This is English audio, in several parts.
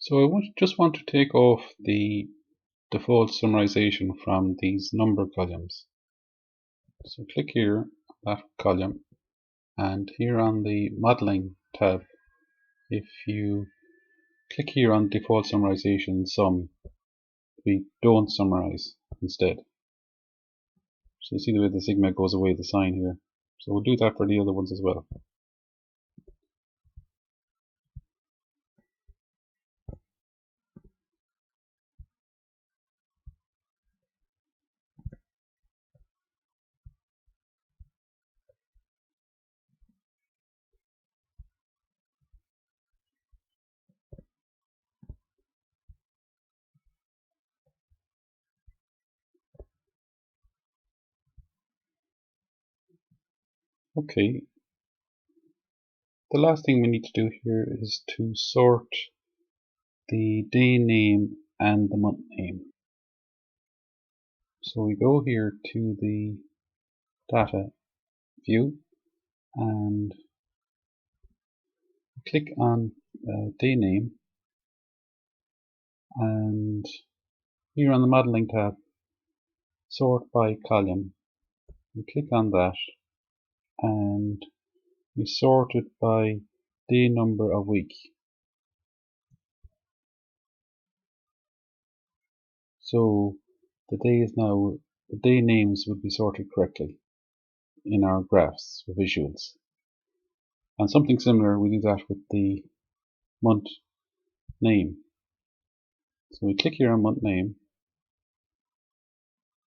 So just want to take off the default summarization from these number columns. So click here, that column, and here on the modeling tab, if you click here on default summarization sum, we don't summarize instead. So you see the way the sigma goes away, the sign here. So we'll do that for the other ones as well. Okay, the last thing we need to do here is to sort the day name and the month name. So we go here to the data view and click on day name, and here on the modeling tab, sort by column, we click on that and we sort it by day number of week. So the day names would be sorted correctly in our graphs or visuals. And something similar, we do that with the month name. So we click here on month name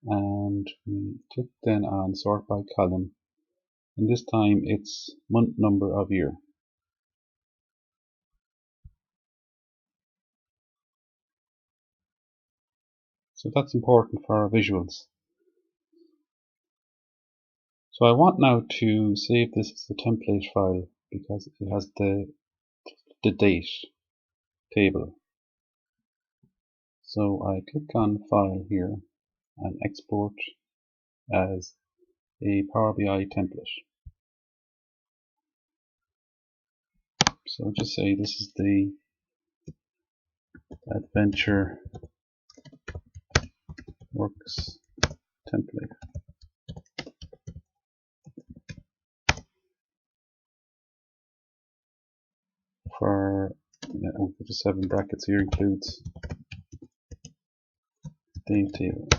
and we click then on sort by column, and this time it's month number of year. So that's important for our visuals. So I want now to save this as a template file because it has the date table. So I click on file here and export as a Power BI template. So just say this is the Adventure Works template. For I'll just have in brackets here includes date table,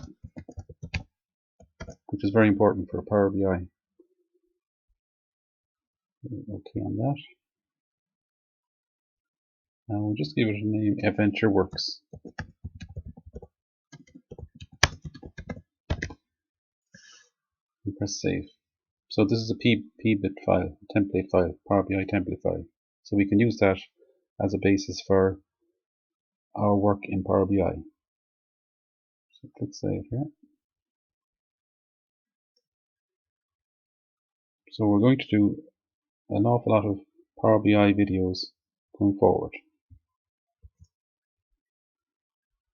which is very important for Power BI. Okay on that. And we'll just give it a name, Adventure Works. And press save. So this is a pbit file, template file, Power BI template file. So we can use that as a basis for our work in Power BI. So click save here. So we're going to do an awful lot of Power BI videos going forward.